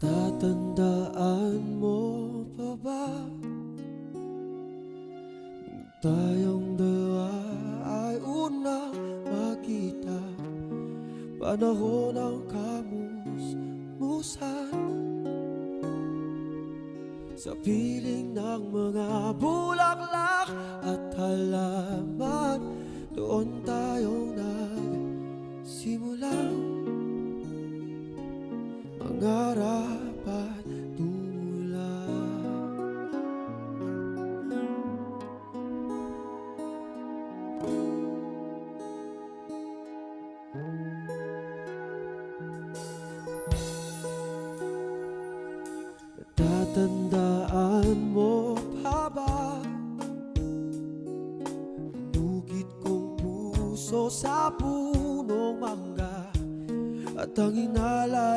Natatandaan mo pa ba nung tayong dalawa ay unang magkita? Panahon ng kamusmusan sa piling ng mga bulaklak at halaman. Doon tayong nagsimulang mangarap at tumulong. Natatandaan mo pa ba inugit kong puso sa punong mangga at ang inalay